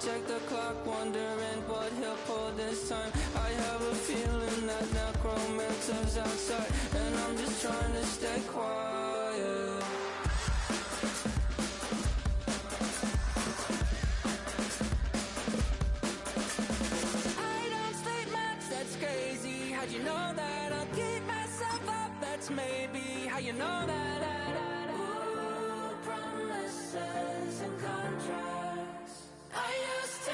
check the clock, wondering what he'll pull this time. I have a feeling that necromancer's outside, and I'm just trying to stay quiet. I don't sleep much, that's crazy. How'd you know that? I'll keep myself up, that's maybe how you know that. Ooh, promises and contracts I used to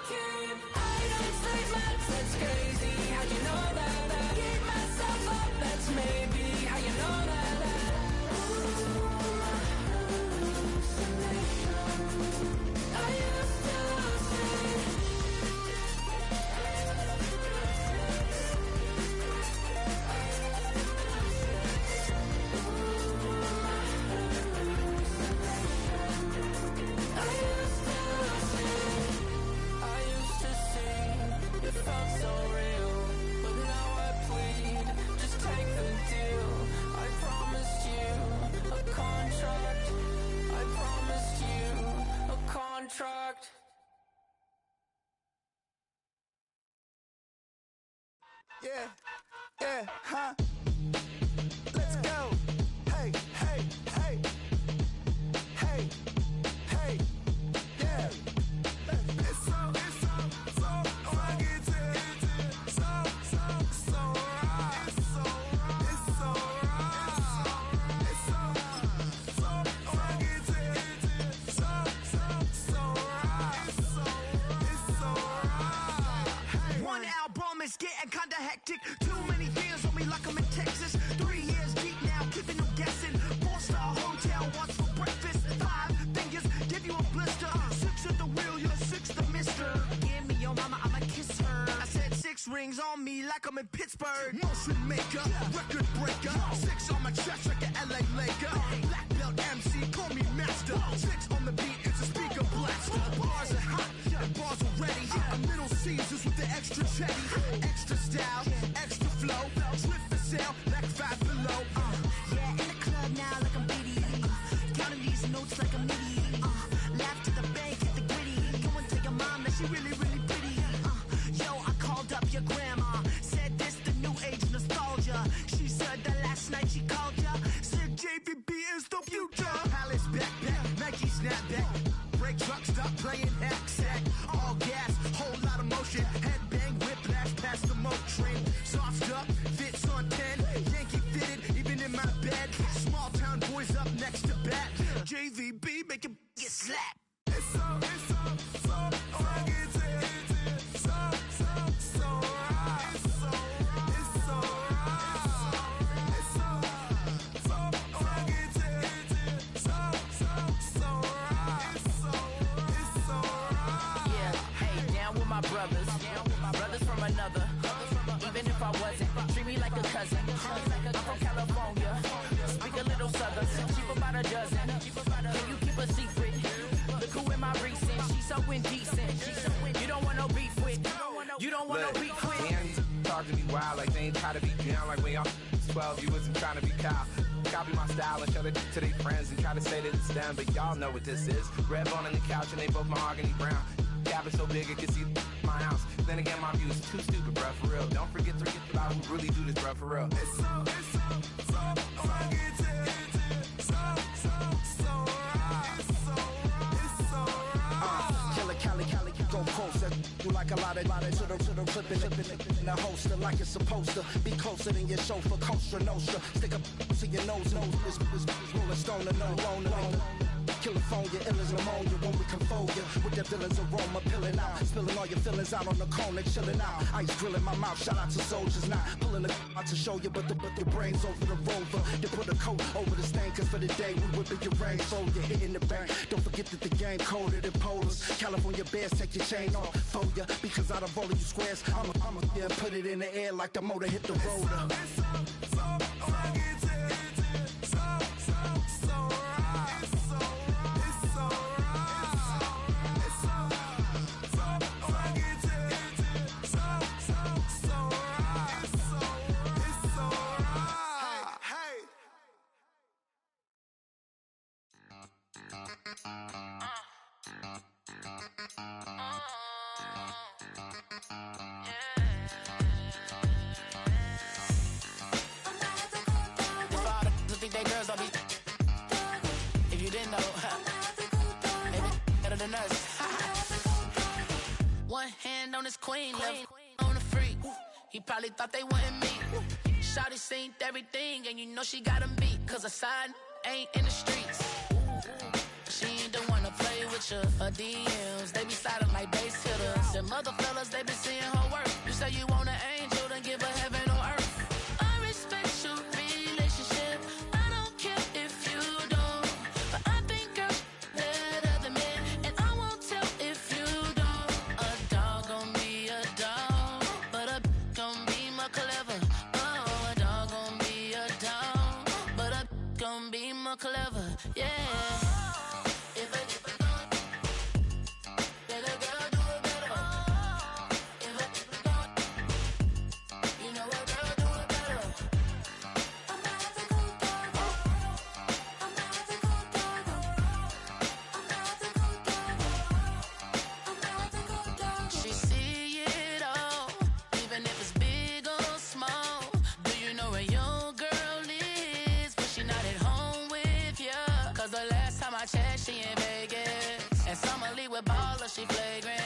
keep. I don't sleep much, that's crazy. How'd you know that? I keep myself up, that's maybe how you know that. Ooh, my hallucination I used to see. It felt so real, but now I plead, just take the deal. I promised you a contract. I promised you a contract. Yeah, huh? Let's go. Hey, hey, hey. Hey, hey, yeah. It's so fucking so right. It's so right. It's so fucking so right. One album is getting kinda hectic. Too many fans on me like I'm in Texas. 3 years deep now, keeping them guessing. 4-star hotel, what's for breakfast? 5 fingers, give you a blister. 6 at the wheel, you're 6 the mister. Give me your mama, I'ma kiss her. I said 6 rings on me like I'm in Pittsburgh. Motion maker, record breaker. 6 on my chest like an LA Laker. Black belt MC, call me master. 6 on the beat, it's a speaker blaster. Bars are hot, and bars are ready. A middle Caesars with the extra chetty. Extra style, extra flow. Drift for sale, like 5 below. Yeah, in the club now like I'm Biddy. Counting these notes like a MIDI. Laugh to the bank, hit the gritty. Go and tell your mom that she really, really pretty. Yo, I called up your grandma. Said this the new age nostalgia. She said that last night she called ya. Said JVB is the future. Palace backpack, Nike snapback. Break truck, stop playing hack sack. All gas, whole lot of motion. Headbang, whiplash, past the moat train. Soft stuff, fits on 10. Yankee fitted, even in my bed. Small town boys up next to bat. JVB make it get slapped. It's so fucking so right. It's so right. It's so right. It's so fucking so right. Yeah, hey, down with my brothers from another. Even if I wasn't, treat me like a cousin. I'm from California, speak a little southern. Cheap about a dozen. Can you keep a secret? Look who in my recent. She's so indecent. You don't want no beef with. You don't want no beef with. Man, talk to me wild like they ain't try to be down like when y'all 12. You wasn't trying to be Kyle. Copy my style and show it to their friends and try to say that it's them, but y'all know what this is. Red bone on the couch and they both mahogany brown. Cabin so big it can see my house. Then again, my view is too stupid, bruh, for real. Don't forget about who really do this, bruh, for real. It's so fucking so right. It's so right. Killer Cali, go closer. Do like a lot of to the clipping in the holster like it's supposed to be closer than your chauffeur. Costa Nostra, stick up to your nose. Rolling stone and no loner. California, ill as pneumonia when we can fold ya. With that villain's aroma, pilling out. Spilling all your feelings out on the corner, chilling out. Ice grilling my mouth, shout out to soldiers. Not pulling the out to show you, but the brains over the rover. They put a coat over the stain, cause for the day we whipping your rain. So you're hitting the bank. Don't forget that the game colder than polars. California bears, take your chain off for ya. Because out of all of you squares, I'm a yeah, put it in the air like the motor hit the roller. than us. One hand on his queen, left on the freak. He probably thought they wouldn't meet. Shawty seen everything, and you know she got him beat. Cause her side ain't in the streets. She ain't the one to play with you. Her DMs, they be sliding like base hitters. And mother fellas, they be seeing her work. You say you want an angel, then give her heaven on earth. I respect your relationship. I don't care if you don't. But I think girls better than men. And I won't tell if you don't. A dog gon' be a dog, but a gon' be more clever. Oh, a dog gon' be a dog, but a gon' be more clever. Yeah. She in Vegas, and summer leave with baller, she flagrant.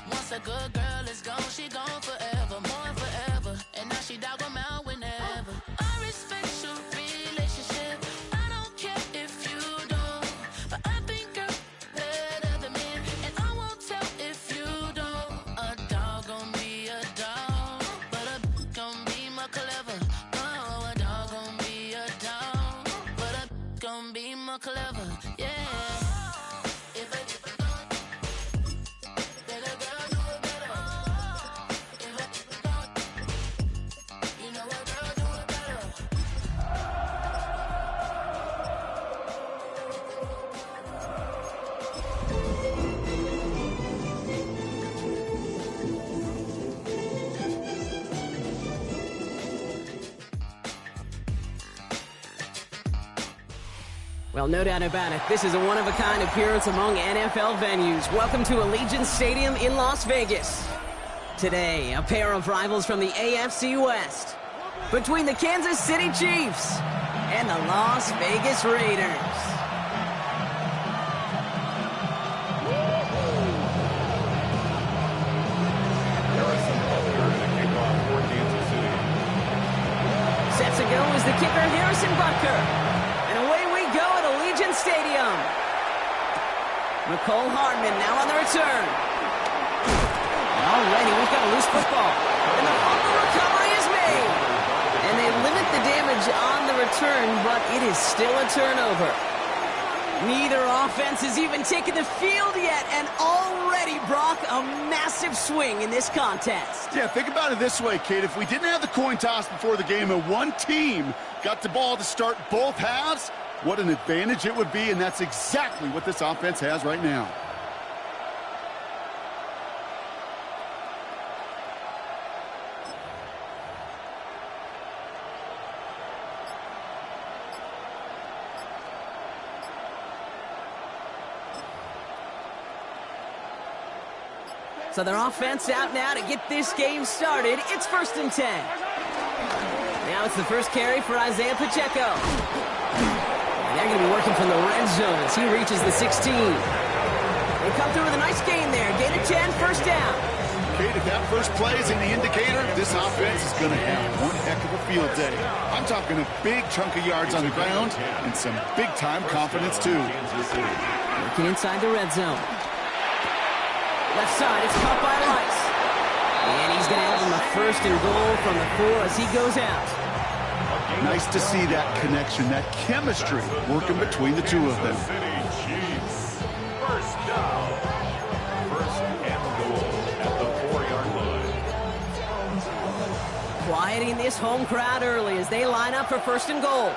Once a good girl is gone, she gone forever, more than forever. And now she dog 'em out whenever. I respect your relationship. I don't care if you don't, but I think girls better than men, and I won't tell if you don't. A dog gon' be a dog, but a gon' be more clever. Oh, a dog gon' be a dog, but a gon' be more clever. Yeah. Well, no doubt about it, this is a one-of-a-kind appearance among NFL venues. Welcome to Allegiant Stadium in Las Vegas. Today, a pair of rivals from the AFC West, between the Kansas City Chiefs and the Las Vegas Raiders. Sets to go is the kicker, Harrison Butker. Stadium. Nicole Hardman now on the return. And already we've got a loose football. And the fumble recovery is made. And they limit the damage on the return, but it is still a turnover. Neither offense has even taken the field yet, and already, Brock, a massive swing in this contest. Yeah, think about it this way, Kate. If we didn't have the coin toss before the game and one team got the ball to start both halves, what an advantage it would be, and that's exactly what this offense has right now. So their offense out now to get this game started. It's 1st and 10. Now it's the first carry for Isaiah Pacheco. They're going to be working from the red zone as he reaches the 16. They come through with a nice gain there. Gain of 10, first down. Kate, if that first play is any indicator, this offense is going to have one heck of a field day. I'm talking a big chunk of yards on the ground and some big-time confidence, too. Working inside the red zone. Left side, it's caught by Rice. And he's going to have him a 1st and goal from the 4 as he goes out. Nice to see that connection, that chemistry working between the two of them. First down. 1st and goal at the 4-yard line. Quieting this home crowd early as they line up for 1st and goal.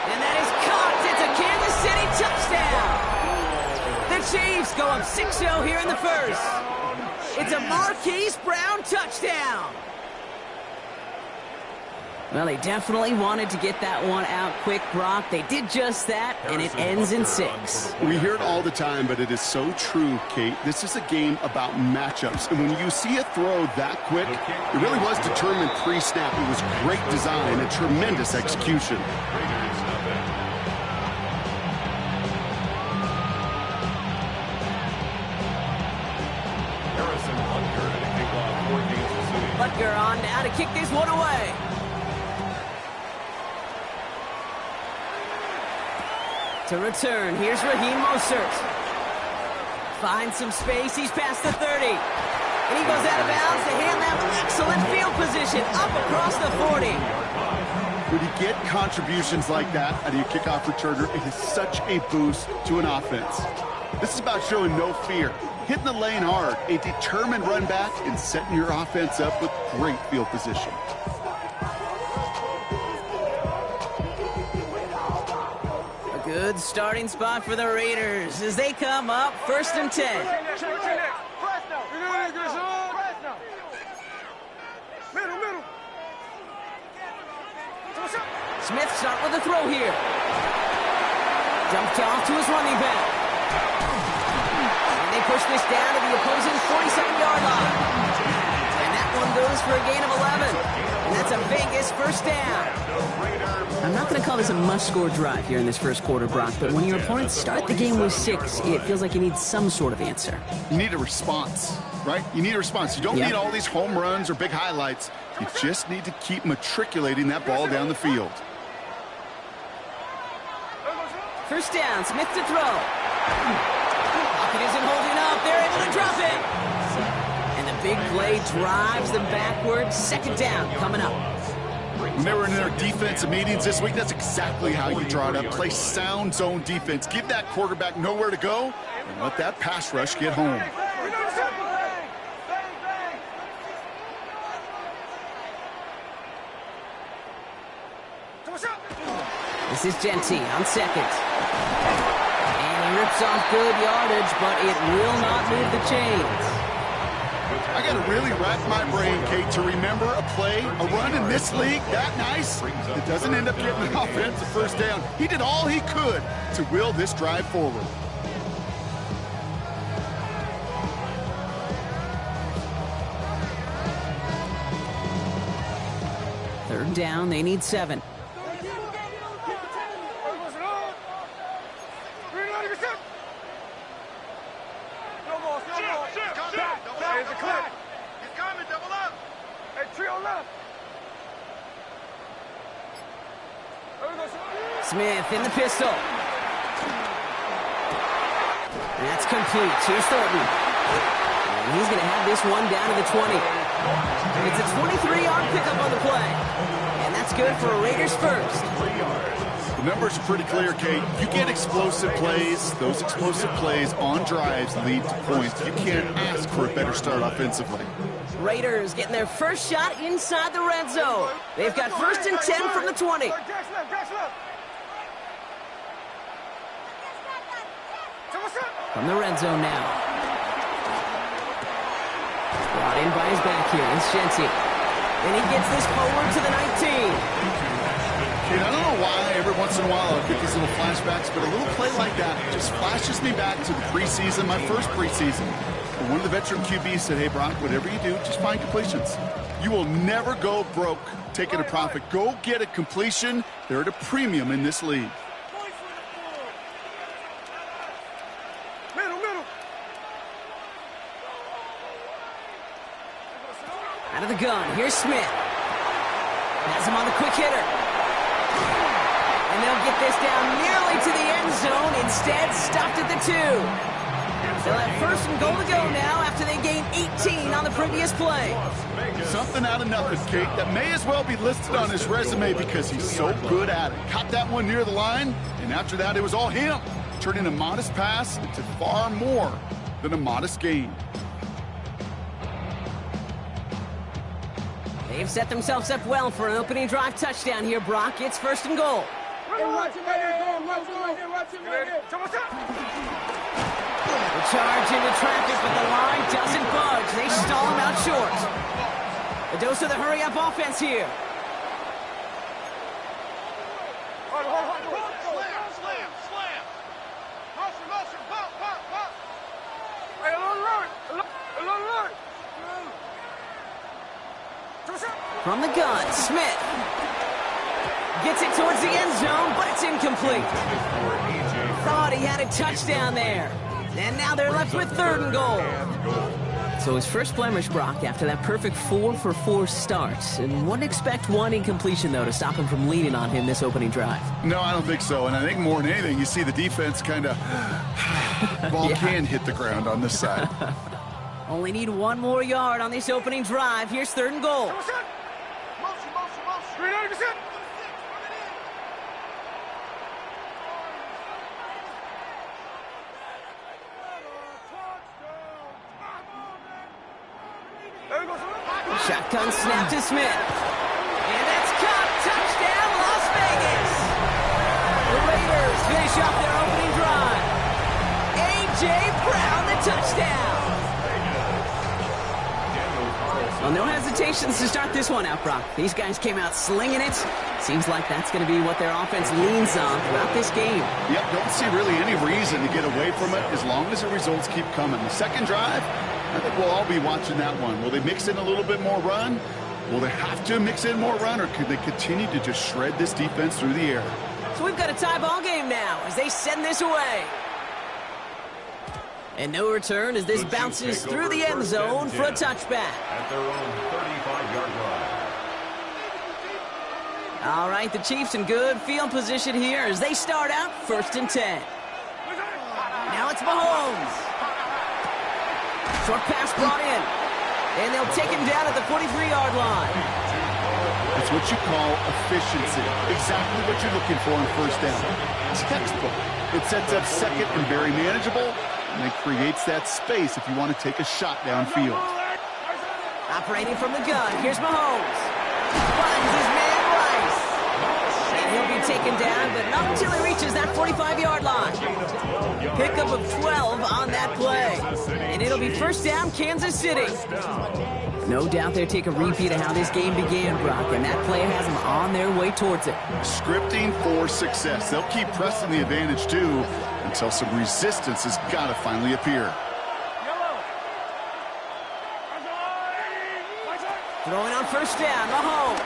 And that is caught. It's a Kansas City touchdown. The Chiefs go up 6-0 here in the first. It's a Marquise Brown touchdown. Well, they definitely wanted to get that one out quick, Brock. They did just that, and it ends in 6. We hear it all the time, but it is so true, Kate. This is a game about matchups. And when you see a throw that quick, it really was determined pre-snap. It was great design and tremendous execution. Butker on now to kick this one away. To return, here's Raheem Mostert. Finds some space, he's past the 30. And he goes out of bounds to hand them excellent field position up across the 40. When you get contributions like that out of your kickoff returner, it is such a boost to an offense. This is about showing no fear, hitting the lane hard, a determined run back, and setting your offense up with great field position. A good starting spot for the Raiders as they come up 1st and 10. Smith start with a throw here. Jumped off to his running back. And they push this down to the opposing 47-yard line. And that one goes for a gain of 11. And that's a Vegas first down. I'm not going to call this a must-score drive here in this first quarter, Brock, but when your opponents start the game with 6, it feels like you need some sort of answer. You need a response, right? You need a response. You don't need all these home runs or big highlights. You just need to keep matriculating that ball down the field. First down, Smith to throw. Pocket isn't holding up. They're able to drop it. And the big play drives them backwards. Second down coming up. When they were in their defensive meetings this week, that's exactly how you draw it up. Play sound zone defense. Give that quarterback nowhere to go and let that pass rush get home. This is Genty on second. And he rips off good yardage, but it will not move the chains. I got to really rack my brain, Kate, to remember a play, a run in this league that nice, it doesn't end up getting an offensive first down. He did all he could to will this drive forward. Third down, they need 7. Smith in the pistol. And that's complete. Here's Thornton. And he's going to have this one down to the 20. It's a 23-yard pickup on the play. And that's good for a Raiders first. The numbers are pretty clear, Kate. You get explosive plays. Those explosive plays on drives lead to points. You can't ask for a better start offensively. Raiders getting their first shot inside the red zone. They've got 1st and 10 from the 20. From the red zone now. Brought in by his back here. It's Genty. And he gets this forward to the 19. I don't know why every once in a while I'll get these little flashbacks, but a little play like that just flashes me back to the preseason, my first preseason. And one of the veteran QBs said, hey, Brock, whatever you do, just find completions. You will never go broke taking a profit. Go get a completion. They're at a premium in this league. Out of the gun, here's Smith. Has him on the quick hitter. And they'll get this down nearly to the end zone. Instead, stopped at the 2. They'll have 1st and goal to go now after they gained 18 on the previous play. Something out of nothing, Kate, that may as well be listed on his resume because he's so good at it. Caught that one near the line, and after that, it was all him, turning a modest pass into far more than a modest gain. They've set themselves up well for an opening drive touchdown here, Brock. It's 1st and goal. The charge into traffic, but the line doesn't budge. They stall him out short. A dose of the hurry-up offense here. From the gun, Smith gets it towards the end zone, but it's incomplete. Thought he had a touchdown there. And now they're left with 3rd and goal. So his first blemish, Brock, after that perfect 4-for-4 start. And wouldn't expect one incompletion, though, to stop him from leaning on him this opening drive. No, I don't think so. And I think more than anything, you see the defense kind of... ball can hit the ground on this side. Only need 1 more yard on this opening drive. Here's 3rd and goal. Shotgun snap to Smith. And that's caught. Touchdown, Las Vegas. The Raiders finish off their opening drive. A.J. Brown, the touchdown. Well, no hesitations to start this one out, Brock. These guys came out slinging it. Seems like that's going to be what their offense leans on throughout this game. Yep, don't see really any reason to get away from it as long as the results keep coming. The second drive, I think we'll all be watching that one. Will they mix in a little bit more run? Will they have to mix in more run, or could they continue to just shred this defense through the air? So we've got a tie ball game now as they send this away. And no return as this bounces through the end zone for a touchback. At their own 35-yard line. All right, the Chiefs in good field position here as they start out 1st and 10. Now it's Mahomes. Short pass brought in. And they'll take him down at the 43-yard line. It's what you call efficiency. Exactly what you're looking for in 1st down. Textbook. It sets up 2nd and very manageable, and it creates that space if you want to take a shot downfield. Operating from the gun, here's Mahomes. Finds his man Rice. And he'll be taken down, but not until he reaches that 45-yard line. Pickup of 12 on that play. And it'll be 1st down, Kansas City. No doubt they'll take a repeat of how this game began, Brock, and that play has them on their way towards it. Scripting for success. They'll keep pressing the advantage, too, until some resistance has got to finally appear. Throwing on 1st down, Mahomes.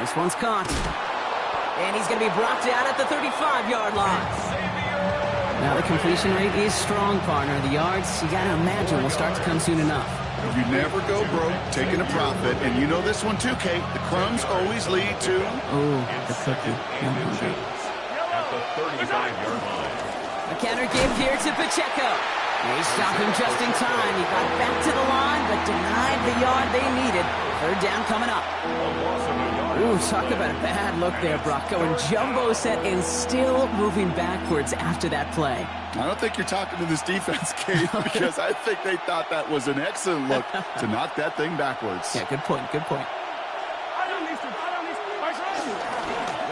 This one's caught. And he's going to be brought down at the 35-yard line. Now the completion rate is strong, partner. The yards, you got to imagine, will start to come soon enough. You never go broke taking a profit, and you know this one too, Kate. The crumbs always lead to... Oh, the cookie. At the 35-yard line. A counter give here to Pacheco. They stopped him just in time. He got back to the line, but denied the yard they needed. 3rd down coming up. Ooh, talk about a bad look there, Brock. Going jumbo set and still moving backwards after that play. I don't think you're talking to this defense, Kate, because I think they thought that was an excellent look to knock that thing backwards. Yeah, good point, good point.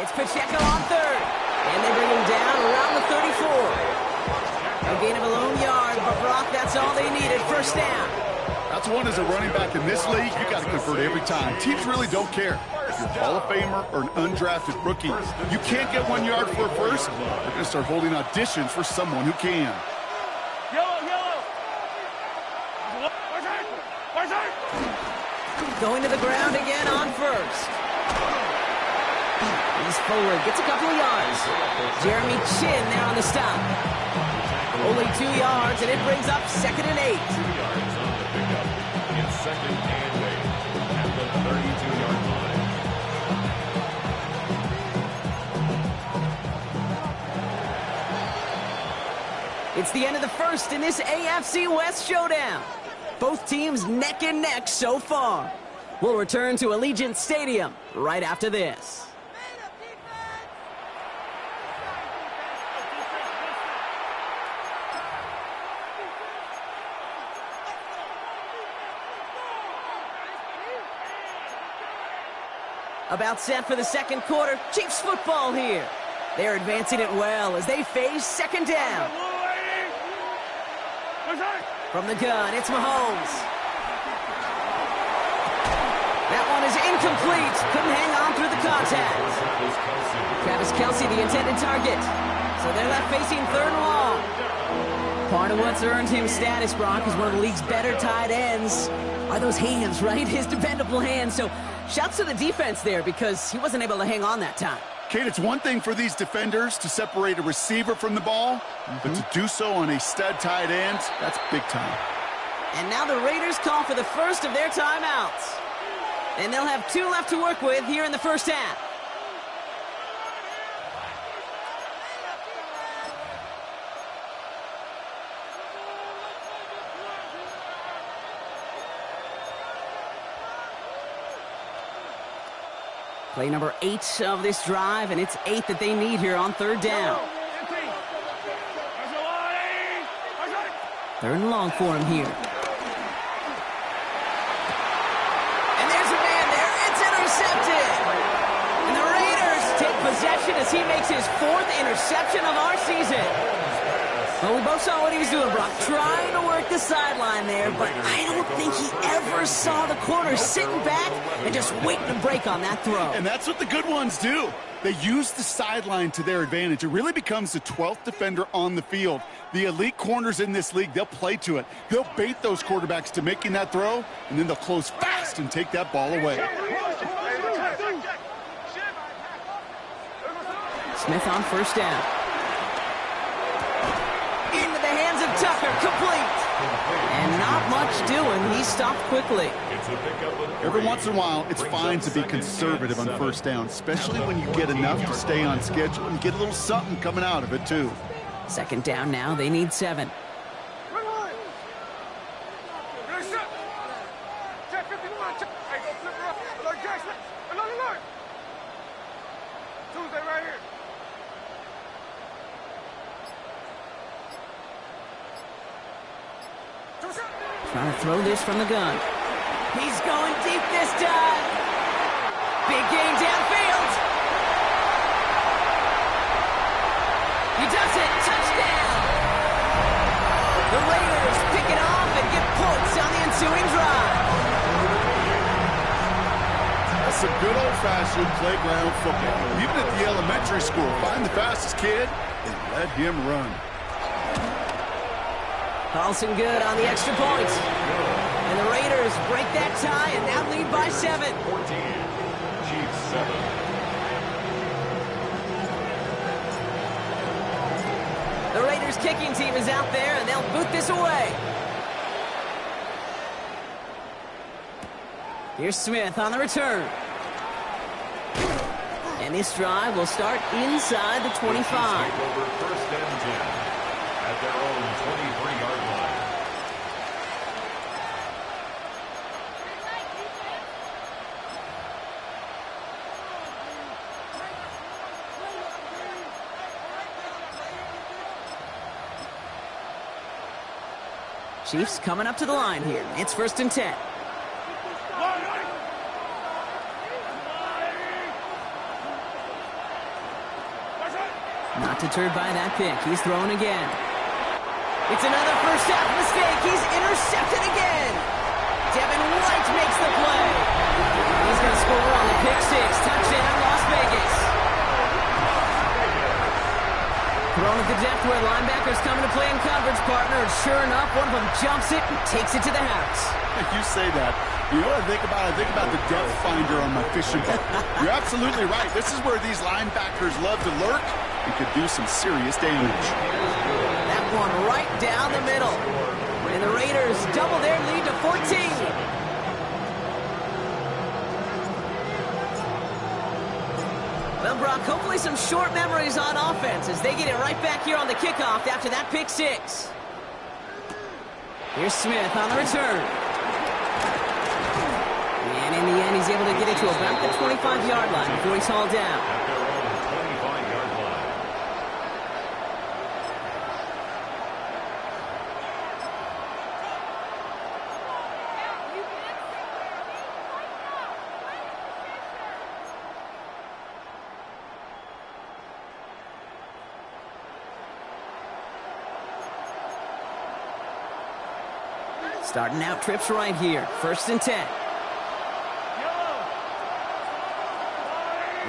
It's Pacheco on 3rd. And they bring him down around the 34. A gain of a lone yard, but Brock, that's all they needed. 1st down. That's one as a running back in this league, you got to convert every time. Teams really don't care. If you're a Hall of Famer or an undrafted rookie, you can't get 1 yard for a first. They're going to start holding auditions for someone who can. Going to the ground again on 1st. He's forward, gets a couple of yards. Jeremy Chin there on the stop. Only 2 yards, and it brings up 2nd and 8. 2 yards on the pickup. It's 2nd and 8 at the 32-yard line. It's the end of the 1st in this AFC West showdown. Both teams neck and neck so far. We'll return to Allegiant Stadium right after this. About set for the 2nd quarter. Chiefs football here. They're advancing it well as they face 2nd down. From the gun, it's Mahomes. That one is incomplete. Couldn't hang on through the contact. Travis Kelce, the intended target. So they're left facing 3rd and long. Part of what's earned him status, Brock, is one of the league's better tight ends. Are those hands, right? His dependable hands. So shouts to the defense there because he wasn't able to hang on that time. Kate, it's one thing for these defenders to separate a receiver from the ball, but to do so on a stud tight end, that's big time. And now the Raiders call for the first of their timeouts. And they'll have 2 left to work with here in the first half. Play number 8 of this drive, and it's 8 that they need here on third down. Third and long for him here. And there's a man there. It's intercepted. And the Raiders take possession as he makes his 4th interception of our season. Well, we both saw what he was doing, Brock, trying to work the sideline there, but I don't think he ever saw the corner sitting back and just waiting to break on that throw. And that's what the good ones do. They use the sideline to their advantage. It really becomes the 12th defender on the field. The elite corners in this league, they'll play to it. They'll bait those quarterbacks to making that throw, and then they'll close fast and take that ball away. Smith on first down. Into the hands of Tucker, complete. And not much doing. He stopped quickly. Every once in a while, it's fine to be conservative on first down, especially when you get enough to stay on schedule and get a little something coming out of it, too. Second down now. They need 7. Trying to throw this from the gun. He's going deep this time. Big game downfield. He does it. Touchdown. The Raiders pick it off and get points on the ensuing drive. That's some good old-fashioned playground football. Even at the elementary school, find the fastest kid and let him run. Carlson good on the extra point. And the Raiders break that tie and now lead by 7. 14, Chiefs 7. The Raiders kicking team is out there and they'll boot this away. Here's Smith on the return. And this drive will start inside the 25. Take over first and 10 at their own 23-yard line. Chiefs coming up to the line here. It's first and 10. Not deterred by that pick. He's throwing again. It's another first half mistake. He's intercepted again. Devin White makes the play. He's going to score on the pick 6. Touchdown, Las Vegas. Thrown at the depth where linebackers coming to play in coverage, partner. And sure enough, one of them jumps it and takes it to the house. You say that. You know what I think about? I think about the depth finder on my fishing boat. You're absolutely right. This is where these linebackers love to lurk and could do some serious damage. That one right down the middle. And the Raiders double their lead to 14. Well, Brock, hopefully some short memories on offense as they get it right back here on the kickoff after that pick 6. Here's Smith on the return. And in the end, he's able to get it to about the 25-yard line before he's hauled down. At their own 25-yard line. Starting out trips right here. First and 10.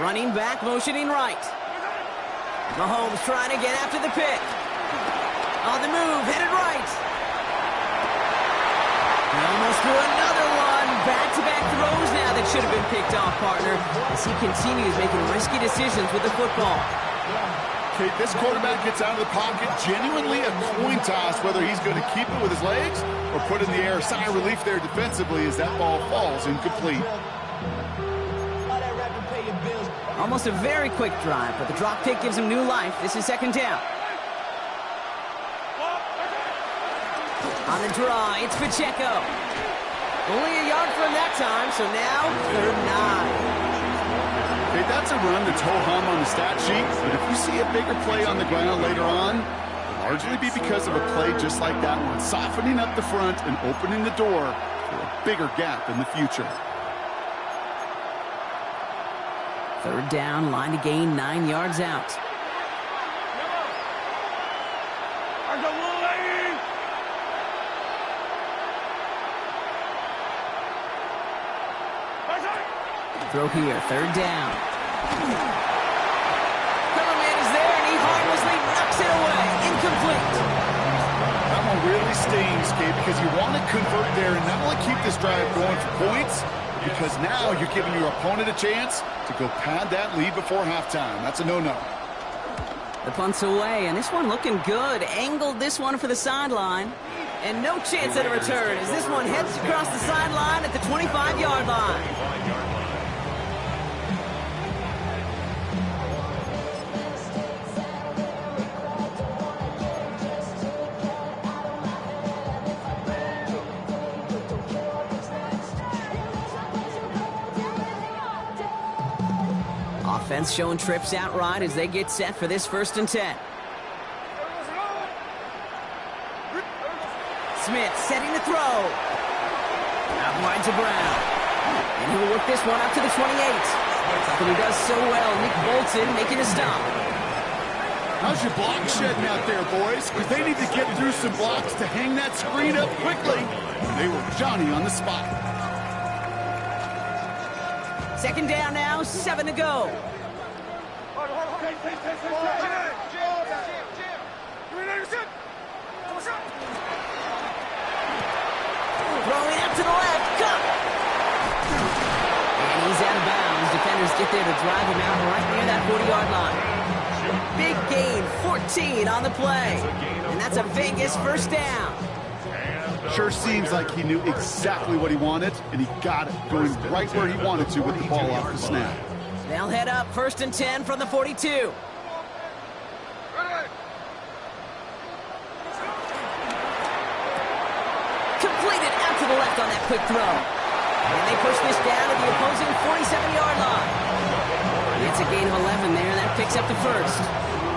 Running back, motioning right. Mahomes trying to get after the pick. On the move, headed right. He almost threw another one. Back-to-back throws now that should have been picked off, partner, as he continues making risky decisions with the football. Okay, this quarterback gets out of the pocket, genuinely a coin toss, whether he's going to keep it with his legs or put it in the air. Sigh of relief there defensively as that ball falls incomplete. Almost a very quick drive, but the drop kick gives him new life. This is second down. On the draw, it's Pacheco. Only a yard from that time, so now 3rd and 9. Okay, that's a run that's ho-hum on the stat sheet, but if you see a bigger play on the ground later on, it'll largely be because of a play just like that one, softening up the front and opening the door for a bigger gap in the future. 3rd down, line to gain 9 yards out. Throw here, 3rd down. Cover man is there, and he harmlessly knocks it away. Incomplete. That one really stings, Gabe, because you want to convert there and not only keep this drive going for points, because now you're giving your opponent a chance to go pad that lead before halftime. That's a no-no. The punt's away, and this one looking good. Angled this one for the sideline. And no chance at a return as this one heads across the sideline at the 25-yard line. Offense showing trips out right as they get set for this 1st and 10. Smith setting the throw. Out wide to Brown. And he'll work this one up to the 28. And he does so well. Nick Bolton making a stop. How's your block shedding out there, boys? Because they need to get through some blocks to hang that screen up quickly. They were Johnny on the spot. 2nd down now, 7 to go. Throwing up to the left, cut! And he's out of bounds. Defenders get there to drive him out right near that 40-yard line. Big gain, 14 on the play. And that's a Vegas 1st down. Sure seems like he knew exactly what he wanted, and he got it, going right where he wanted to with the ball off the snap. They'll head up 1st and 10 from the 42. Completed out to the left on that quick throw. And they push this down to the opposing 47-yard line. It's a gain of 11 there. That picks up the 1st.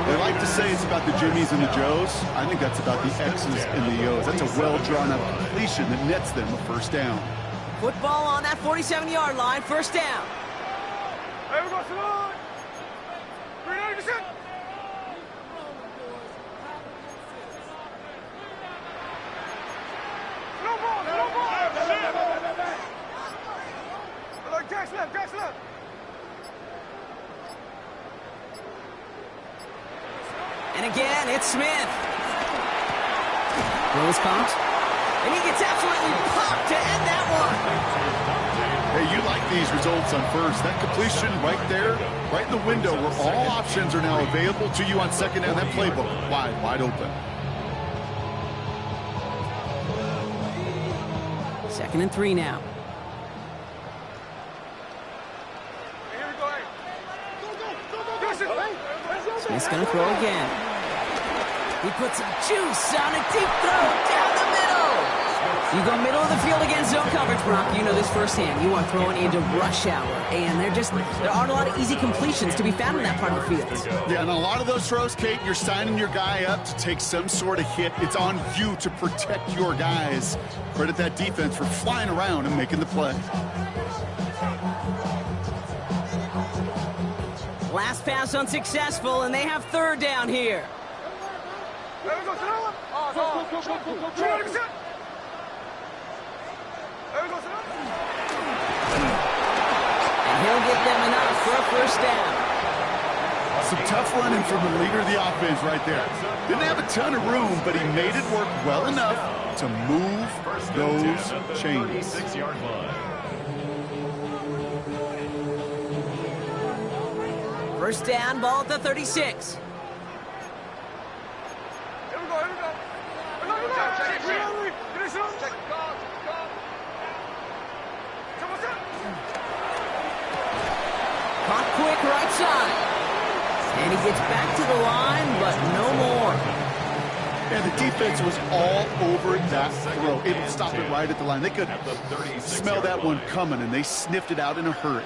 They like to say it's about the Jimmies and the Joes. I think that's about the X's and the O's. That's a well-drawn-up completion that nets them a 1st down. Football on that 47-yard line, 1st down. And again, it's Smith. Rose caught. And he gets absolutely popped to end that one. Hey, you like these results on 1st. That completion right there, right in the window where all options are now available to you on 2nd down. That playbook wide open. 2nd and 3 now. Smith's going to throw again. He puts some juice on a deep throw down the middle. You go middle of the field against zone coverage, Brock. You know this firsthand. You are throwing into rush hour, and there aren't a lot of easy completions to be found in that part of the field. Yeah, and a lot of those throws, Kate, you're signing your guy up to take some sort of hit. It's on you to protect your guys. Credit that defense for flying around and making the play. Last pass unsuccessful, and they have 3rd down here. And he'll get them enough for a 1st down. Some tough running from the leader of the offense right there. Didn't have a ton of room, but he made it work well enough to move those chains. 36-yard line. First down, ball at the 36. Caught quick right side. And he gets back to the line, but no more. Yeah, the defense was all over that throw. Able to stop it right at the line. They could smell that one coming, and they sniffed it out in a hurry.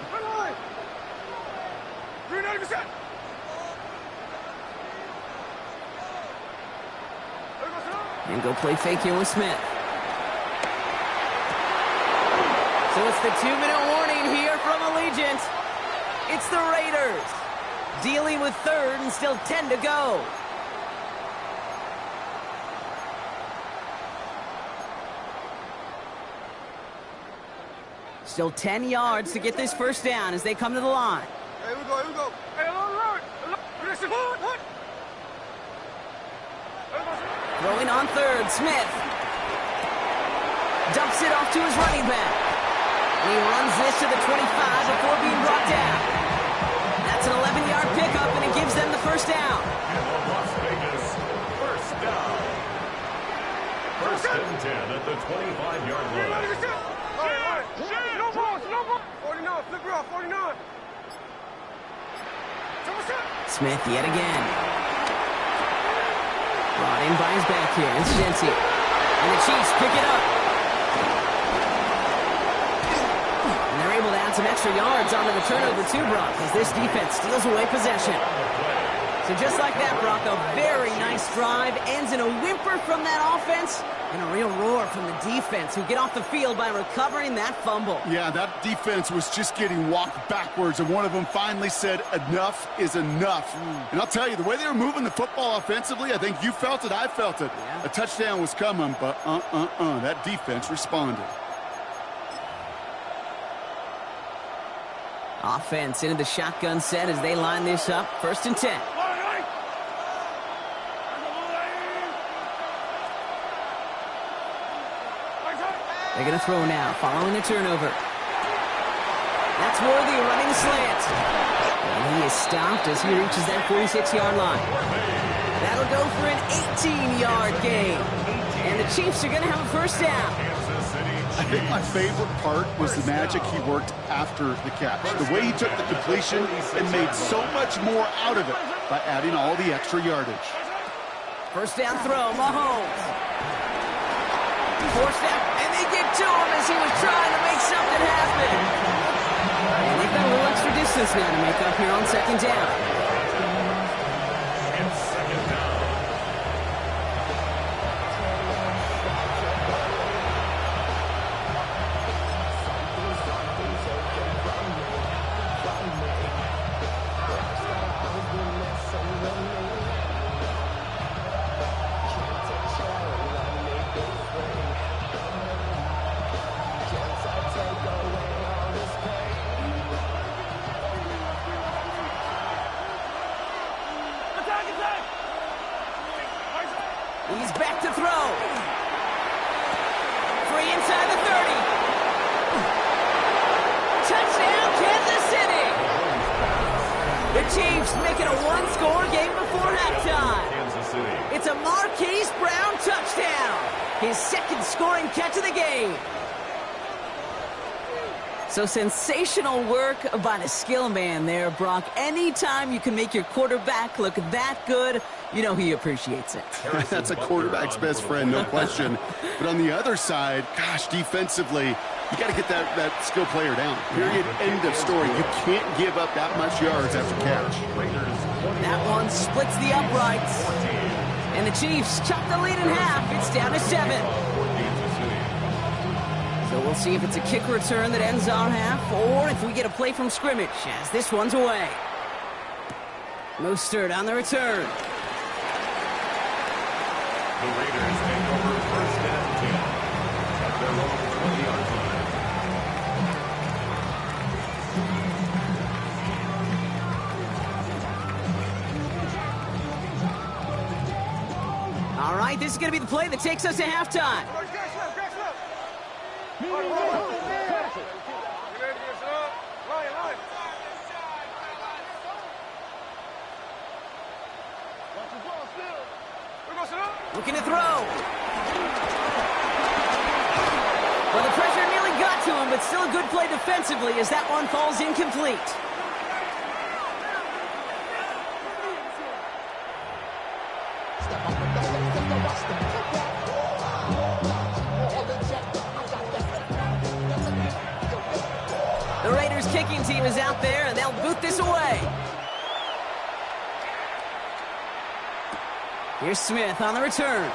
And go play fake here with Smith. So it's the 2-minute warning here from Allegiant. It's the Raiders dealing with third and still 10 to go. Still 10 yards to get this first down as they come to the line. Here we go. Throwing on third, Smith. Dumps it off to his running back. And he runs this to the 25 before being brought down. That's an 11-yard pickup, and it gives them the first down. Las Vegas, first down. First and 10 at the 25-yard line. No ball. 49, flip her off, 49. Smith yet again. Brought in by his back here, Incidenci. And the Chiefs pick it up. And they're able to add some extra yards onto the turnover too, Brock, as this defense steals away possession. So just like that, Brock, a very nice drive ends in a whimper from that offense and a real roar from the defense, who get off the field by recovering that fumble. Yeah, that defense was just getting walked backwards, and one of them finally said, enough is enough. And I'll tell you, the way they were moving the football offensively, I think you felt it, I felt it. Yeah. A touchdown was coming, but that defense responded. Offense into the shotgun set as they line this up. First and 10. They're going to throw now, following the turnover. That's Worthy running the slant. And he is stopped as he reaches that 46-yard line. That'll go for an 18-yard gain. And the Chiefs are going to have a first down. I think my favorite part was the magic he worked after the catch. The way he took the completion and made so much more out of it by adding all the extra yardage. First down throw, Mahomes. Forced out, and they get to him as he was trying to make something happen. And they've got a little extra distance now to make up here on second down. It's second down. He's back to throw. Free inside the 30. Touchdown, Kansas City. The Chiefs make it a one-score game before halftime. Kansas City. It's a Marquise Brown touchdown. His second scoring catch of the game. So sensational work by the skill man there, Brock. Anytime you can make your quarterback look that good, you know he appreciates it. That's a quarterback's best friend, no question. But on the other side, gosh, defensively, you got to get that skill player down. Period. End of story. You can't give up that much yards after catch. That one splits the uprights. And the Chiefs chop the lead in half. It's down to 7. So we'll see if it's a kick return that ends our half, or if we get a play from scrimmage, as this one's away. Mostert on the return. The Raiders take over first and 10 at their own 20-yard line. All right, this is going to be the play that takes us to halftime. Looking to throw. Well, the pressure nearly got to him, but still a good play defensively as that one falls incomplete. The Raiders kicking team is out there, and they'll boot this away. Here's Smith on the return.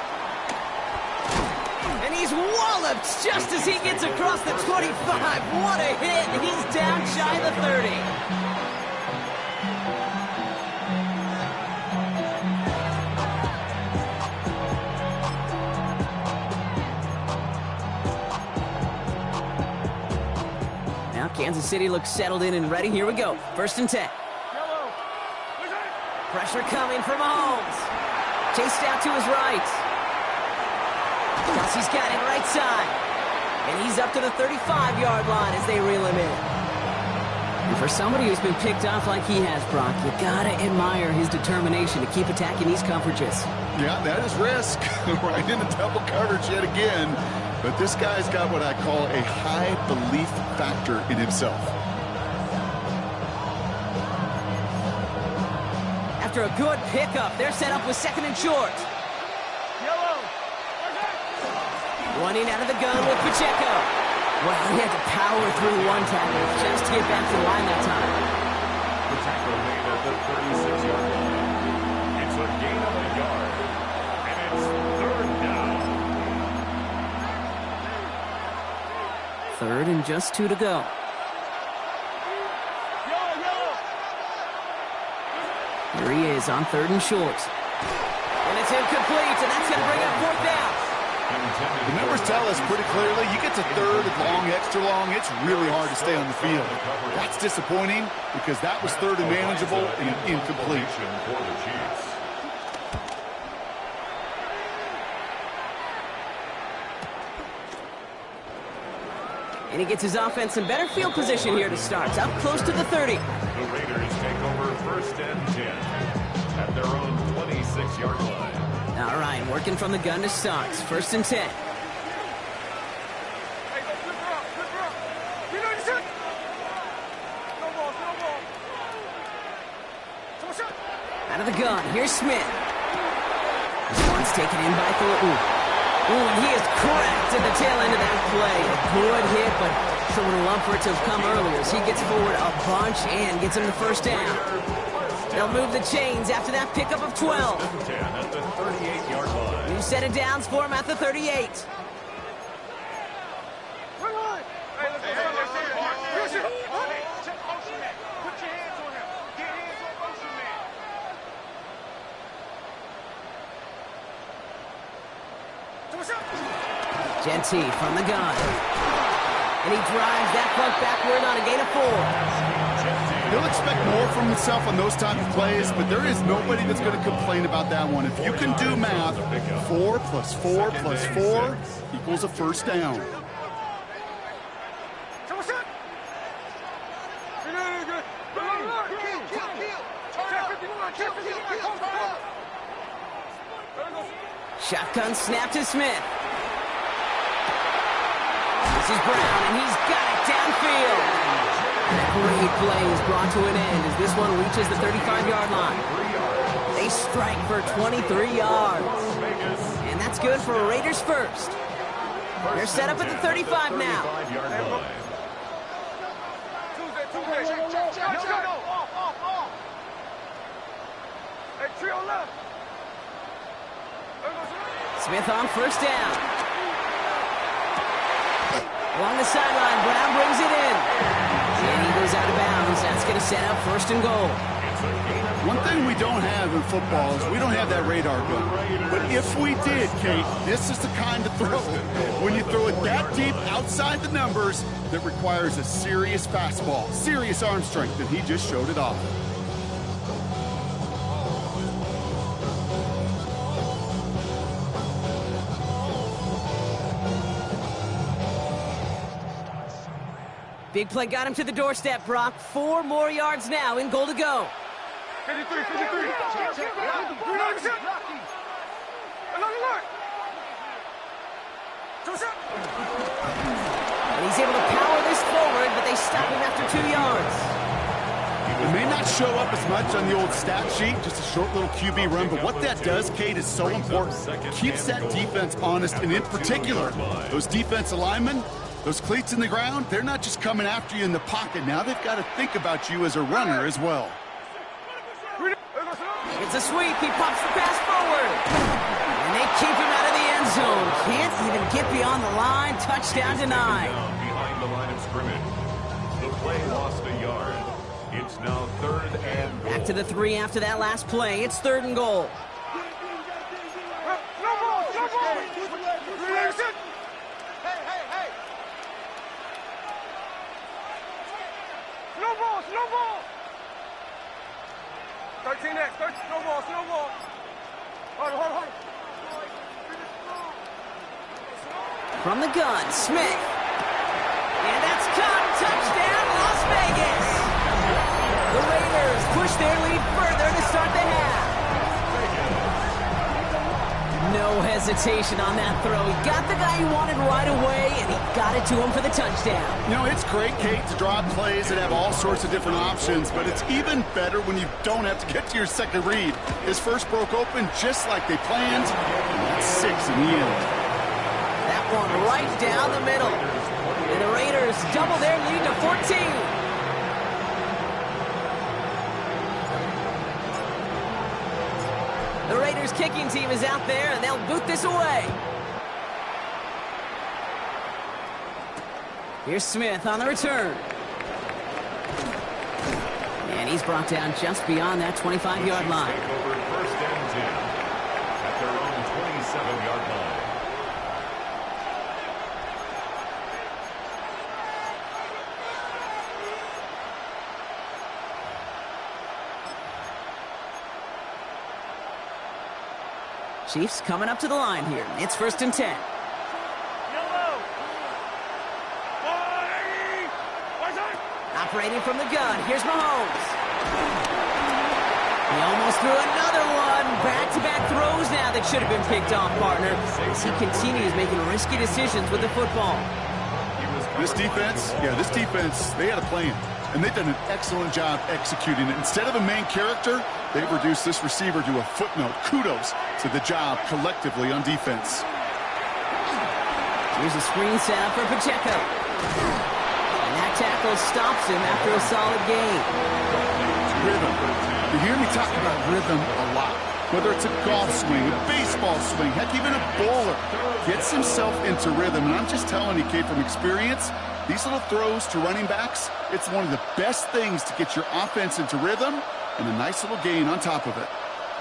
And he's walloped just as he gets across the 25. What a hit. He's down shy of the 30. Now Kansas City looks settled in and ready. Here we go. 1st and 10. Pressure coming from Mahomes. Chased out to his right. Kelsey's got it right side. And he's up to the 35-yard line as they reel him in. And for somebody who's been picked off like he has, Brock, you gotta admire his determination to keep attacking these coverages. Yeah, that is risk. Right into double coverage yet again. But this guy's got what I call a high belief factor in himself. After a good pickup, they're set up with 2nd and short. Running out of the gun with Pacheco. Well, he had to power through one tackle just to get back to the line that time. The tackle made at the 36-yard line. It's a gain of a yard. And it's 3rd down. 3rd and just 2 to go. Here he is on 3rd and short. And it's incomplete, and that's going to bring up 4th down. The numbers tell us pretty clearly, you get to 3rd and long, extra long, it's really hard to stay on the field. That's disappointing because that was 3rd and manageable and incomplete. For the Chiefs. And he gets his offense in better field position here to start. Up close to the 30. The Raiders take over 1st and 10 at their own 26-yard line. All right, working from the gun to start. 1st and 10. Out of the gun, here's Smith. This one's taken in by Thornton. Ooh, and he is cracked at the tail end of that play. A good hit, but someone would love for it to have come earlier as he gets forward a bunch and gets him the 1st down. They'll move the chains after that pickup of 12. 10 at the 38-yard line. New set of downs for him at the 38. Genty from the gun. And he drives that puck backward on a gain of 4. He'll expect more from himself on those type of plays, but there is nobody that's going to complain about that one. If you can do math, 4 plus 4 plus 4 equals a 1st down. Shotgun snap to Smith. This is Brown, and he's got it downfield. That great play is brought to an end as this one reaches the 35-yard line. They strike for 23 yards. And that's good for a Raiders 1st. They're set up at the 35 now. Smith on 1st down. Along the sideline, Brown brings it in. And he goes out of bounds. That's going to set up 1st and goal. One thing we don't have in football is we don't have that radar gun. But if we did, Kate, this is the kind of throw. When you throw it that deep outside the numbers, that requires a serious fastball, serious arm strength, and he just showed it off. Big play got him to the doorstep, Brock. 4 more yards now in goal to go. 53. And he's able to power this forward, but they stop him after 2 yards. It may not show up as much on the old stat sheet, just a short little QB run, but what that does, Kate, is so important. Keeps that defense honest, and in particular, those defensive linemen, those cleats in the ground, they're not just coming after you in the pocket. Now they've got to think about you as a runner as well. It's a sweep. He pops the pass forward. And they keep him out of the end zone. Can't even get beyond the line. Touchdown denied. Behind the line of scrimmage. The play lost a yard. It's now 3rd and goal. Back to the 3 after that last play. It's 3rd and goal. Slow ball, slow ball. Slow ball, slow ball. 13X, slow ball, slow ball. Hold. From the gun, Smith. And that's caught. Touchdown, Las Vegas. The Raiders push their lead further to start the half. No hesitation on that throw. He got the guy he wanted right away, and he got it to him for the touchdown. You know, it's great, Kate, to draw up plays that have all sorts of different options, but it's even better when you don't have to get to your second read. His first broke open just like they planned, and that's 6 in the end. That one right down the middle. And the Raiders double their lead to 14. The Raiders kicking team is out there, and they'll boot this away. Here's Smith on the return. And he's brought down just beyond that 25-yard line. Take over 1st and 10 at their own 27-yard line. Chiefs coming up to the line here. It's 1st and 10. Operating from the gun. Here's Mahomes. He almost threw another one. Back-to-back throws now that should have been picked off, partner, as he continues making risky decisions with the football. This defense, they had a plan, and they've done an excellent job executing it. Instead of a main character, they've reduced this receiver to a footnote. Kudos to the job collectively on defense. Here's a screen set up for Pacheco. And that tackle stops him after a solid gain. Rhythm. You hear me talk about rhythm a lot. Whether it's a golf swing, a baseball swing, heck, even a bowler gets himself into rhythm. And I'm just telling you, Kate, from experience, these little throws to running backs, it's one of the best things to get your offense into rhythm and a nice little gain on top of it.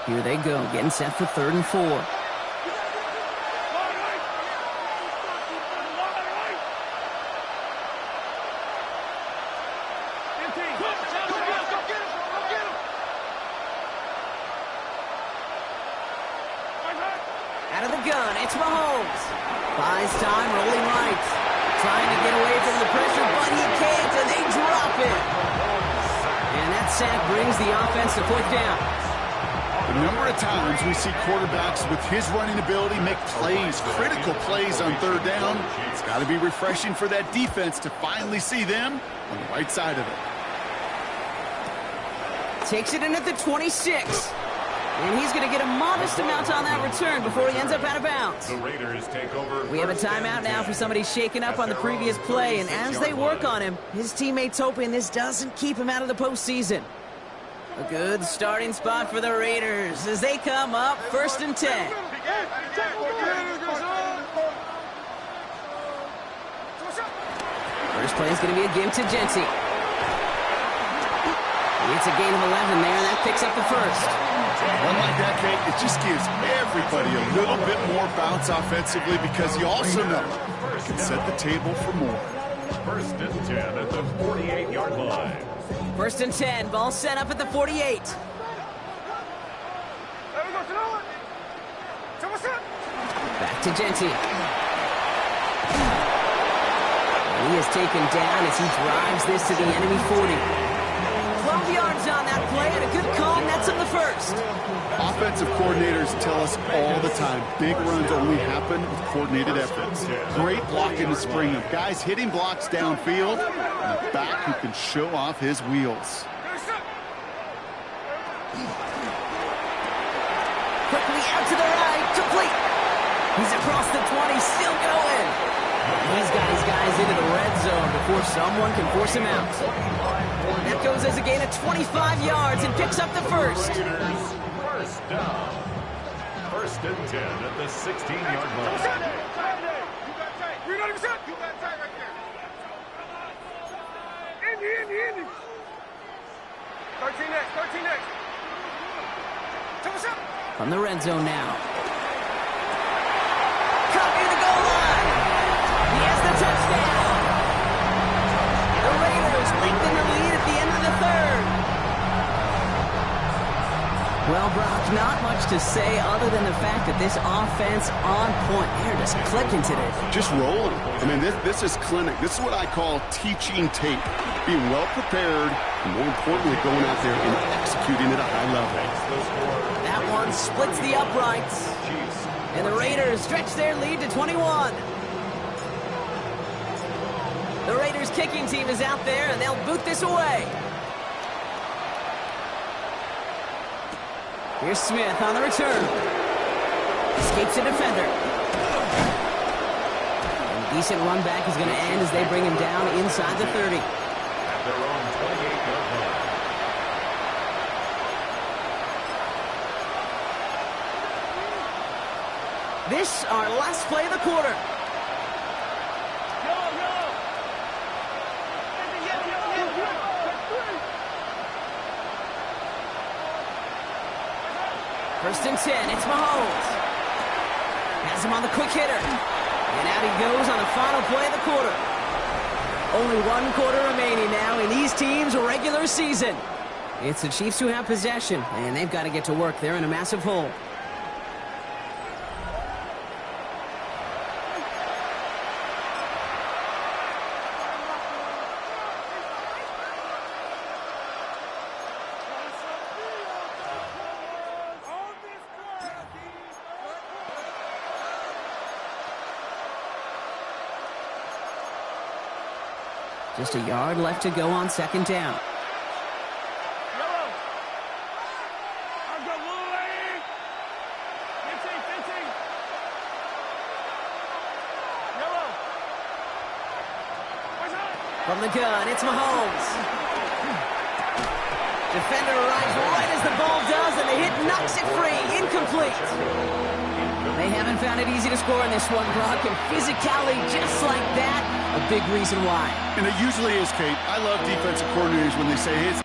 Here they go, getting set for 3rd and 4. Out of the gun, it's Mahomes. Buys time, rolling right. Trying to get away from the pressure, but he can't, and they drop it. And that sack brings the offense to 4th down. The number of times we see quarterbacks with his running ability make plays, critical plays on 3rd down, it's got to be refreshing for that defense to finally see them on the right side of it. Takes it in at the 26. And he's going to get a modest amount on that return before he ends up out of bounds. The Raiders take over. We have a timeout now for somebody shaken up on the previous play, and as they work on him, his teammates hoping this doesn't keep him out of the postseason. A good starting spot for the Raiders as they come up 1st and 10. First play is going to be a give to Jency. It's a gain of 11 there, and that picks up the first. One like that, Kate, it just gives everybody a little bit more bounce offensively because you also know you can set the table for more. 1st and 10 at the 48-yard line. 1st and 10, ball set up at the 48. Back to Jency. He is taken down as he drives this to the enemy 40. 12 yards on that play, and a good call nets him the first. Defensive coordinators tell us all the time, big runs only happen with coordinated efforts. Great blocking to spring them. Guys hitting blocks downfield, and a back who can show off his wheels. Quickly out to the right, complete. He's across the 20, still going. He's got his guys into the red zone before someone can force him out. That goes as a gain of 25 yards and picks up the first. First down. First and 10 at the 16-yard line. You're not even set. You got tight right there. Indy. 13 next. Toss up. From the red zone now. Cut near the goal line. He has the touchdown. The Raiders lengthen the lead at the end of the third. Well, Brock, not much to say other than the fact that this offense on point. They're just clicking today. Just rolling. I mean, this is clinic. This is what I call teaching tape. Being well prepared, and more importantly, going out there and executing at a high level. That one splits the uprights. And the Raiders stretch their lead to 21. The Raiders kicking team is out there, and they'll boot this away. Here's Smith on the return. Escapes a defender. And a decent run back is going to end as they bring him down inside the 30. At their own 28-yard line. This our last play of the quarter. First and 10, it's Mahomes. Has him on the quick hitter. And out he goes on the final play of the quarter. Only one quarter remaining now in these teams' regular season. It's the Chiefs who have possession, and they've got to get to work. They're in a massive hole. Just a yard left to go on second down. From the gun, it's Mahomes. Defender arrives right as the ball does, and the hit knocks it free. Incomplete. They haven't found it easy to score in this one, Brock, and physicality just like that, a big reason why. And it usually is, Kate. I love defensive coordinators when they say, hey, it's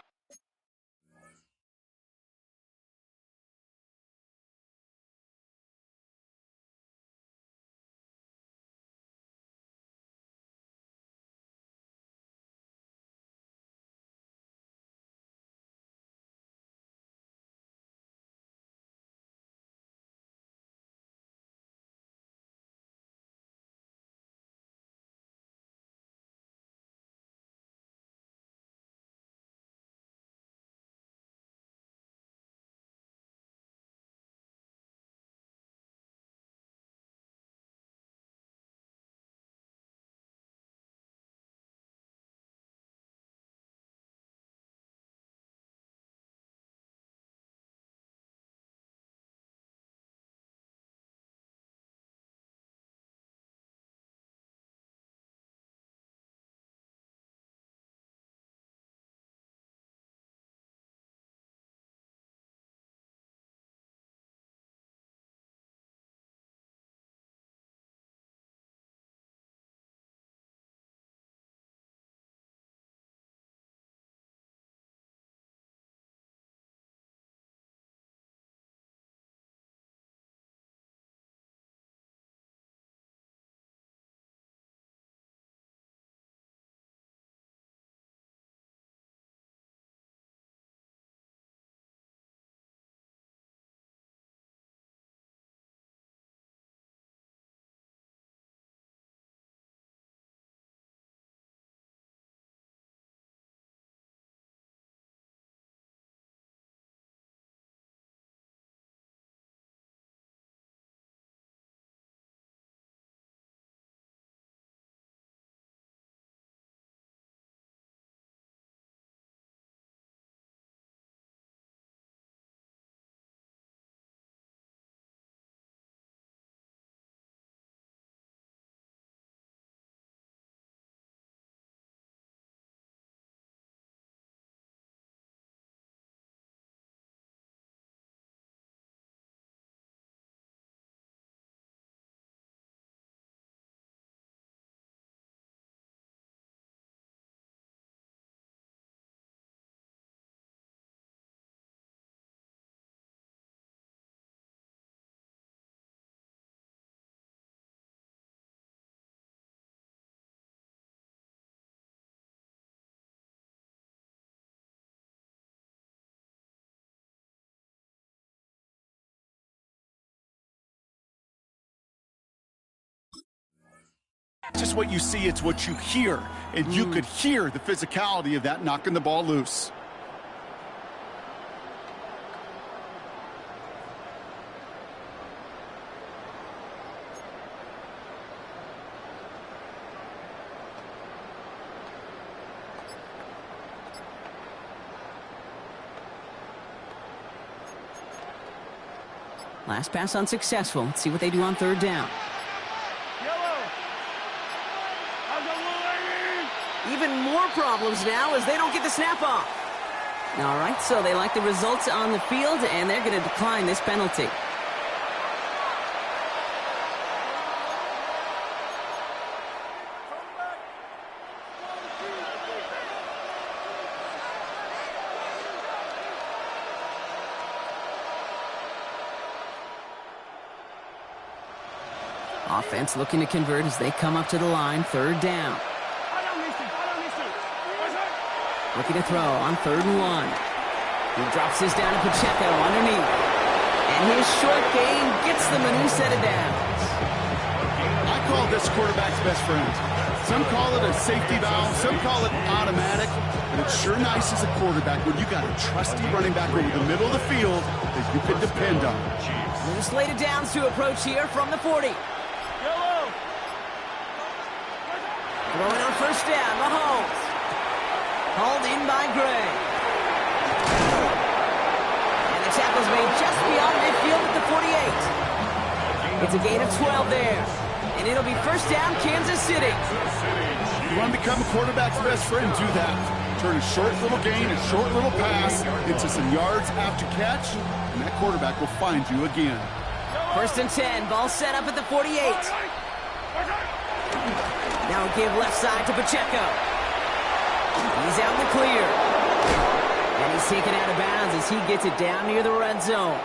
Just what you see, it's what you hear. And you could hear the physicality of that knocking the ball loose. Last pass unsuccessful. Let's see what they do on third down. Even more problems now as they don't get the snap off. All right, so they like the results on the field, and they're going to decline this penalty. Offense looking to convert as they come up to the line, third down. Looking to throw on 3rd and 1. He drops this down to Pacheco underneath. And his short game gets them a new set of downs. I call this quarterback's best friend. Some call it a safety valve, some call it automatic, but it's sure nice as a quarterback when you got a trusty running back over the middle of the field that you can depend on. New slate of downs to approach here from the 40. Throwing on 1st down, Mahomes. Hauled in by Gray. And the tackle's made just beyond midfield at the 48. It's a gain of 12 there. And it'll be 1st down, Kansas City. You want to become a quarterback's best friend, do that. Turn a short little gain, a short little pass into some yards after catch, and that quarterback will find you again. 1st and 10, ball set up at the 48. Now a give left side to Pacheco. He's out in the clear. And he's taken out of bounds as he gets it down near the red zone.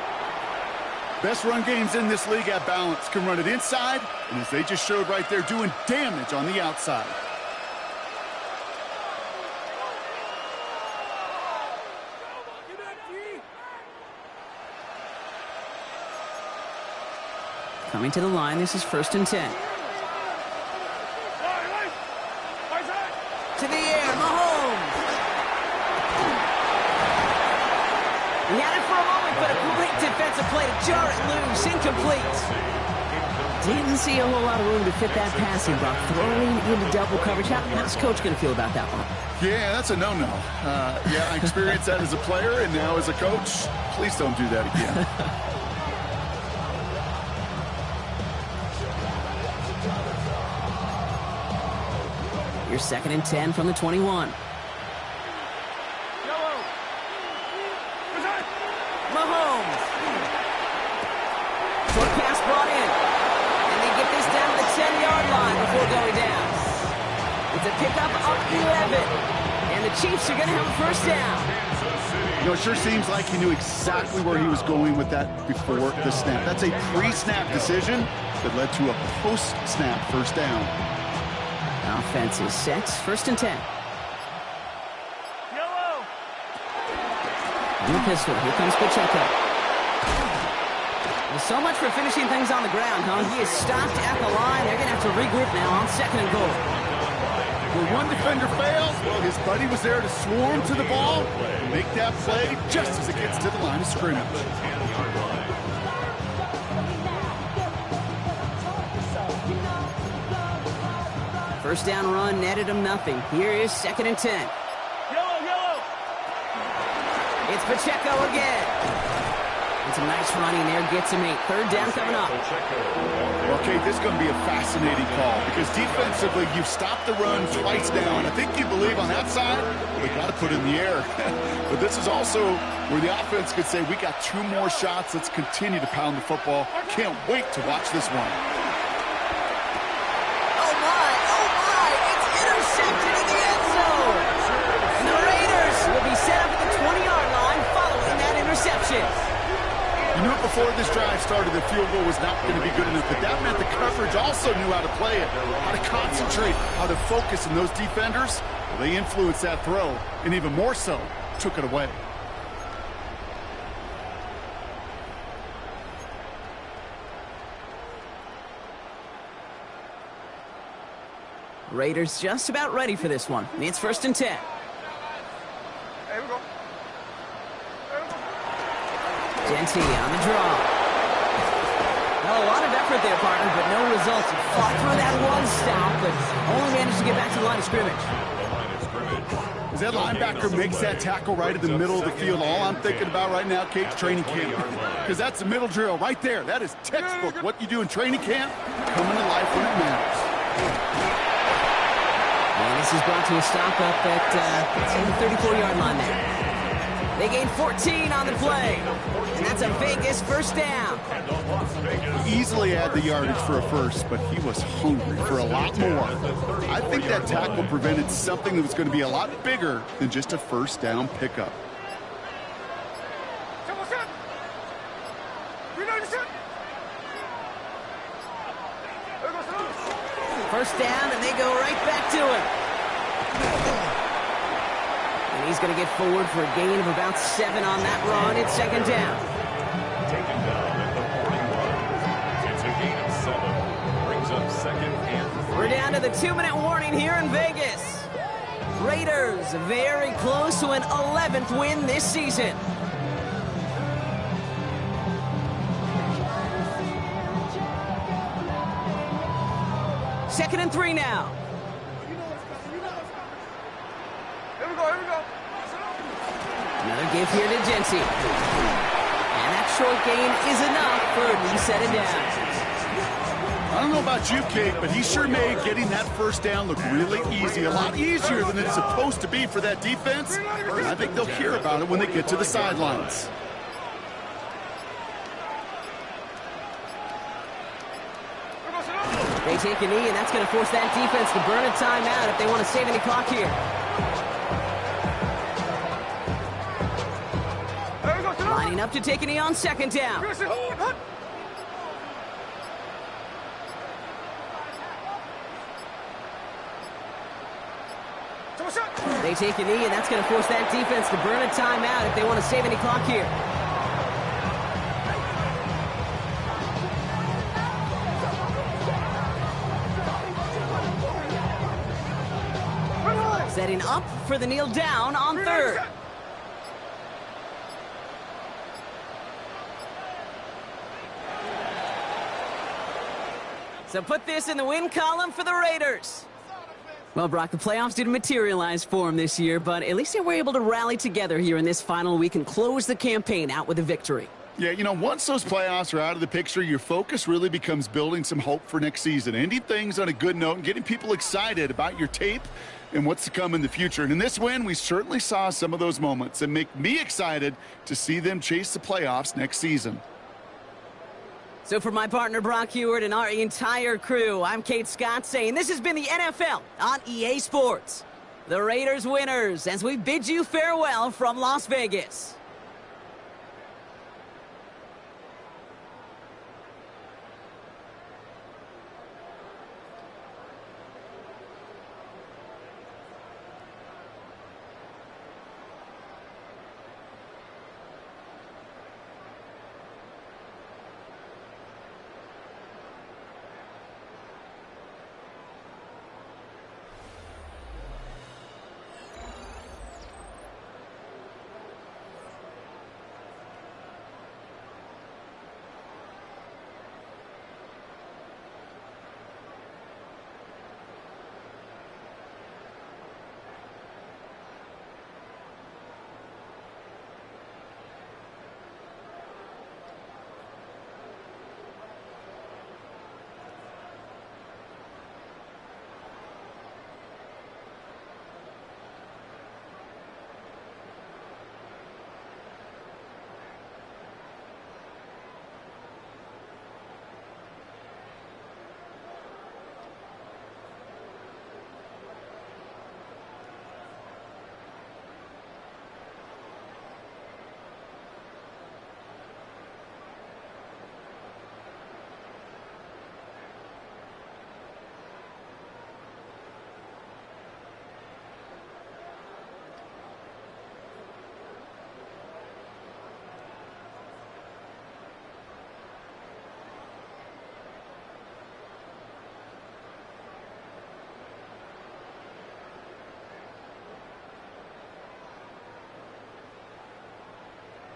Best run games in this league at balance. Can run it inside, and as they just showed right there, doing damage on the outside. Coming to the line, this is 1st and 10. To the air, Mahomes. He had it for a moment, but a great defensive play to jar it loose. Incomplete. Didn't see a whole lot of room to fit that passing block. Throwing into double coverage. How's Coach going to feel about that one? Yeah, that's a no-no. Yeah, I experienced that as a player and now as a coach. Please don't do that again. Your 2nd and 10 from the 21. Mahomes. Short pass brought in. And they get this down to the 10-yard line before going down. It's a pickup of 11. And the Chiefs are going to have a 1st down. You know, it sure seems like he knew exactly where he was going with that before the snap. That's a pre-snap decision that led to a post-snap 1st down. Offense is set. 1st and 10. New pistol. Here comes Pacheco. Well, so much for finishing things on the ground, huh? He is stopped at the line. They're going to have to regroup now on 2nd and goal. When one defender fails, well, his buddy was there to swarm to the ball and make that play just as it gets to the line of scrimmage. 1st down run netted him nothing. Here is 2nd and 10. It's Pacheco again. It's a nice running there. Gets him 8. 3rd down coming up. Okay, this is going to be a fascinating call because defensively you've stopped the run twice down. I think you believe on that side, they got to put it in the air. But this is also where the offense could say, we got 2 more shots. Let's continue to pound the football. Can't wait to watch this one. Intercepted in the end zone. And the Raiders will be set up at the 20-yard line following that interception. You knew before this drive started the field goal was not going to be good enough, but that meant the coverage also knew how to play it, how to concentrate, how to focus, and those defenders, well, they influenced that throw, and even more so, took it away. Raiders just about ready for this one. It's 1st and 10. Hey, we go. Genty on the draw. Well, a lot of effort there, partner, but no results. He fought through that one stop, but only managed to get back to the line of scrimmage. As that linebacker makes that tackle right in the middle of the field, all I'm thinking about right now, Kate's training camp. Because that's the middle drill right there. That is textbook. What you do in training camp, coming to life when it matters. And this is brought to a stop up at the 34-yard line there. They gain 14 on the play. And that's a Vegas first down. Easily had the yardage for a first, but he was hungry for a lot more. I think that tackle prevented something that was going to be a lot bigger than just a first down pickup. First down, and they go right back to him. And he's going to get forward for a gain of about 7 on that run. It's 2nd down. Taken down at the 41. It's a gain of 7. Brings up 2nd and 3. We're down to the 2-minute warning here in Vegas. Raiders very close to an 11th win this season. Second and 3 now. Here we go, here we go. Another give here to Genty. And that short gain is enough for a reset it down. I don't know about you, Kate, but he sure made getting that first down look really easy. A lot easier than it's supposed to be for that defense. And I think they'll hear about it when they get to the sidelines. They take a knee, and that's going to force that defense to burn a timeout if they want to save any clock here. Lining up to take a knee on 2nd down. They take a knee, and that's going to force that defense to burn a timeout if they want to save any clock here. Setting up for the kneel down on 3rd. So put this in the win column for the Raiders. Well, Brock, the playoffs didn't materialize for them this year, but at least they were able to rally together here in this final week and close the campaign out with a victory. Yeah, you know, once those playoffs are out of the picture, your focus really becomes building some hope for next season, ending things on a good note and getting people excited about your tape and what's to come in the future. And in this win, we certainly saw some of those moments that make me excited to see them chase the playoffs next season. So for my partner Brock Heward and our entire crew, I'm Kate Scott saying this has been the NFL on EA Sports. The Raiders winners as we bid you farewell from Las Vegas.